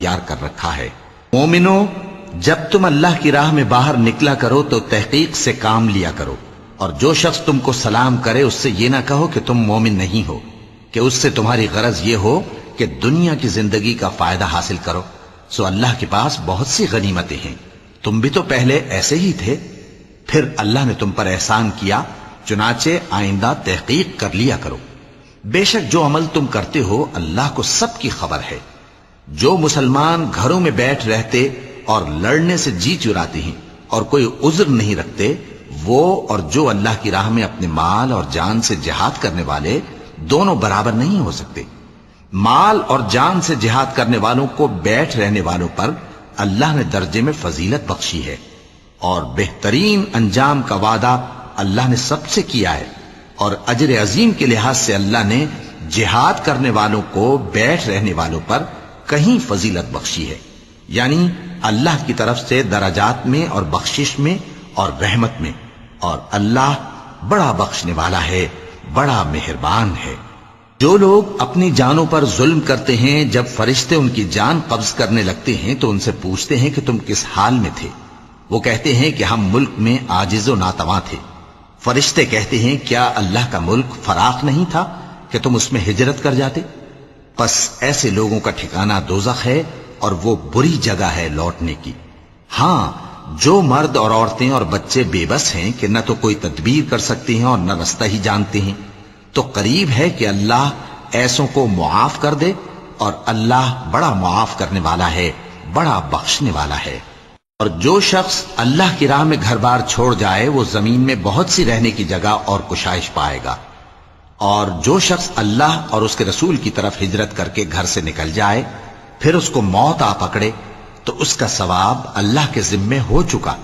تیار کر رکھا ہے۔ مومنو، جب تم اللہ کی راہ میں باہر نکلا کرو تو تحقیق سے کام لیا کرو، اور جو شخص تم کو سلام کرے اس سے یہ نہ کہو کہ تم مومن نہیں ہو، کہ اس سے تمہاری غرض یہ ہو کہ دنیا کی زندگی کا فائدہ حاصل کرو۔ سو اللہ کے پاس بہت سی غنیمتیں ہیں، تم بھی تو پہلے ایسے ہی تھے، پھر اللہ نے تم پر احسان کیا، چنانچہ آئندہ تحقیق کر لیا کرو۔ بے شک جو عمل تم کرتے ہو اللہ کو سب کی خبر ہے۔ جو مسلمان گھروں میں بیٹھ رہتے اور لڑنے سے جی چراتے ہیں اور کوئی عذر نہیں رکھتے، وہ اور جو اللہ کی راہ میں اپنے مال اور جان سے جہاد کرنے والے دونوں برابر نہیں ہو سکتے۔ مال اور جان سے جہاد کرنے والوں کو بیٹھ رہنے والوں پر اللہ نے درجے میں فضیلت بخشی ہے، اور بہترین انجام کا وعدہ اللہ نے سب سے کیا ہے، اور اجر عظیم کے لحاظ سے اللہ نے جہاد کرنے والوں کو بیٹھ رہنے والوں پر کہیں فضیلت بخشی ہے، یعنی اللہ کی طرف سے درجات میں اور بخشش میں اور رحمت میں، اور اللہ بڑا بخشنے والا ہے، بڑا مہربان ہے۔ جو لوگ اپنی جانوں پر ظلم کرتے ہیں، جب فرشتے ان کی جان قبض کرنے لگتے ہیں تو ان سے پوچھتے ہیں کہ تم کس حال میں تھے؟ وہ کہتے ہیں کہ ہم ملک میں عاجز و ناتواں تھے۔ فرشتے کہتے ہیں کیا اللہ کا ملک فراخ نہیں تھا کہ تم اس میں ہجرت کر جاتے؟ پس ایسے لوگوں کا ٹھکانہ دوزخ ہے، اور وہ بری جگہ ہے لوٹنے کی۔ ہاں، جو مرد اور عورتیں اور بچے بے بس ہیں کہ نہ تو کوئی تدبیر کر سکتے ہیں اور نہ رستہ ہی جانتے ہیں، تو قریب ہے کہ اللہ ایسوں کو معاف کر دے، اور اللہ بڑا معاف کرنے والا ہے، بڑا بخشنے والا ہے۔ اور جو شخص اللہ کی راہ میں گھر بار چھوڑ جائے وہ زمین میں بہت سی رہنے کی جگہ اور کشائش پائے گا، اور جو شخص اللہ اور اس کے رسول کی طرف ہجرت کر کے گھر سے نکل جائے پھر اس کو موت آ پکڑے تو اس کا ثواب اللہ کے ذمے ہو چکا،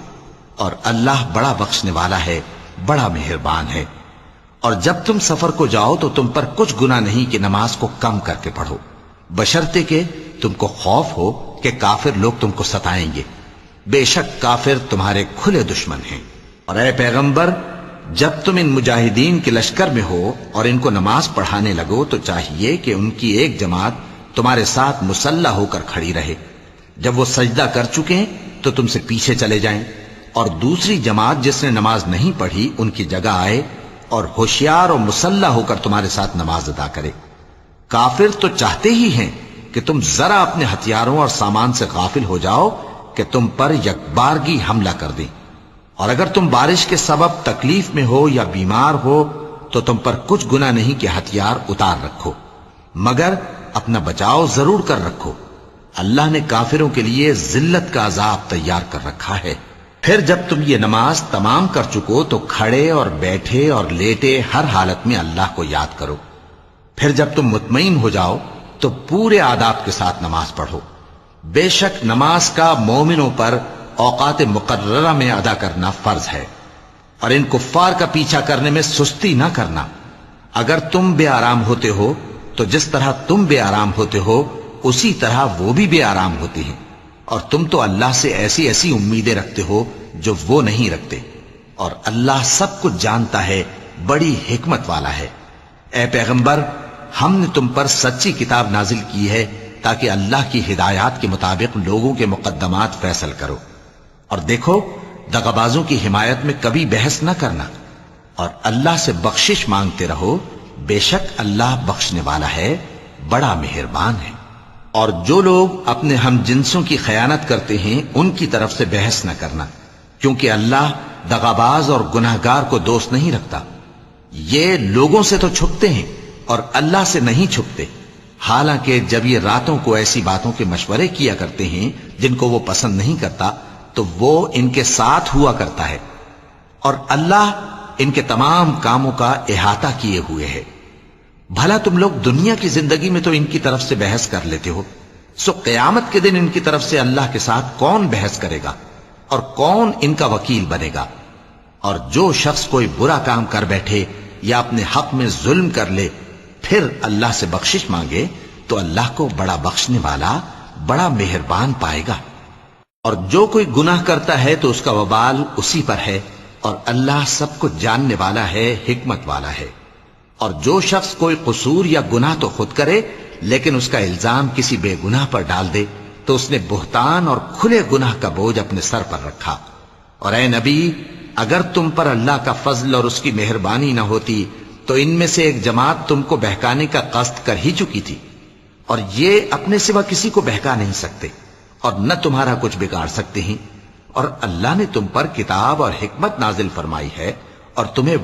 اور اللہ بڑا بخشنے والا ہے، بڑا مہربان ہے۔ اور جب تم سفر کو جاؤ تو تم پر کچھ گناہ نہیں کہ نماز کو کم کر کے پڑھو، بشرطے کہ تم کو خوف ہو کہ کافر لوگ تم کو ستائیں گے، بے شک کافر تمہارے کھلے دشمن ہیں۔ اور اے پیغمبر، جب تم ان مجاہدین کے لشکر میں ہو اور ان کو نماز پڑھانے لگو تو چاہیے کہ ان کی ایک جماعت تمہارے ساتھ مسلح ہو کر کھڑی رہے، جب وہ سجدہ کر چکے تو تم سے پیچھے چلے جائیں، اور دوسری جماعت جس نے نماز نہیں پڑھی ان کی جگہ آئے اور ہوشیار اور مسلح ہو کر تمہارے ساتھ نماز ادا کرے۔ کافر تو چاہتے ہی ہیں کہ تم ذرا اپنے ہتھیاروں اور سامان سے غافل ہو جاؤ کہ تم پر یکبارگی حملہ کر دیں، اور اگر تم بارش کے سبب تکلیف میں ہو یا بیمار ہو تو تم پر کچھ گناہ نہیں کہ ہتھیار اتار رکھو، مگر اپنا بچاؤ ضرور کر رکھو۔ اللہ نے کافروں کے لیے ذلت کا عذاب تیار کر رکھا ہے۔ پھر جب تم یہ نماز تمام کر چکو تو کھڑے اور بیٹھے اور لیٹے ہر حالت میں اللہ کو یاد کرو۔ پھر جب تم مطمئن ہو جاؤ تو پورے آداب کے ساتھ نماز پڑھو۔ بے شک نماز کا مومنوں پر اوقات مقررہ میں ادا کرنا فرض ہے، اور ان کفار کا پیچھا کرنے میں سستی نہ کرنا۔ اگر تم بے آرام ہوتے ہو تو جس طرح تم بے آرام ہوتے ہو اسی طرح وہ بھی بے آرام ہوتے ہیں، اور تم تو اللہ سے ایسی ایسی امیدیں رکھتے ہو جو وہ نہیں رکھتے، اور اللہ سب کچھ جانتا ہے، بڑی حکمت والا ہے۔ اے پیغمبر، ہم نے تم پر سچی کتاب نازل کی ہے تاکہ اللہ کی ہدایات کے مطابق لوگوں کے مقدمات فیصل کرو، اور دیکھو دغابازوں کی حمایت میں کبھی بحث نہ کرنا، اور اللہ سے بخشش مانگتے رہو، بے شک اللہ بخشنے والا ہے، بڑا مہربان ہے۔ اور جو لوگ اپنے ہم جنسوں کی خیانت کرتے ہیں ان کی طرف سے بحث نہ کرنا، کیونکہ اللہ دغاباز اور گناہگار کو دوست نہیں رکھتا۔ یہ لوگوں سے تو چھپتے ہیں اور اللہ سے نہیں چھپتے، حالانکہ جب یہ راتوں کو ایسی باتوں کے مشورے کیا کرتے ہیں جن کو وہ پسند نہیں کرتا تو وہ ان کے ساتھ ہوا کرتا ہے، اور اللہ ان کے تمام کاموں کا احاطہ کیے ہوئے ہے۔ بھلا تم لوگ دنیا کی زندگی میں تو ان کی طرف سے بحث کر لیتے ہو، سو قیامت کے دن ان کی طرف سے اللہ کے ساتھ کون بحث کرے گا اور کون ان کا وکیل بنے گا؟ اور جو شخص کوئی برا کام کر بیٹھے یا اپنے حق میں ظلم کر لے پھر اللہ سے بخشش مانگے تو اللہ کو بڑا بخشنے والا، بڑا مہربان پائے گا۔ اور جو کوئی گناہ کرتا ہے تو اس کا وبال اسی پر ہے، اور اللہ سب کچھ جاننے والا ہے، حکمت والا ہے۔ اور جو شخص کوئی قصور یا گناہ تو خود کرے لیکن اس کا الزام کسی بے گناہ پر ڈال دے تو اس نے بہتان اور کھلے گناہ کا بوجھ اپنے سر پر رکھا۔ اور اے نبی، اگر تم پر اللہ کا فضل اور اس کی مہربانی نہ ہوتی تو ان میں سے ایک جماعت تم کو بہکانے کا قصد کر ہی چکی تھی، اور یہ اپنے سوا کسی کو بہکا نہیں سکتے اور نہ تمہارا کچھ بگاڑ سکتے ہیں۔ اور اللہ نے تم پر کتاب اور حکمت نازل فرمائی ہے اور تمہیں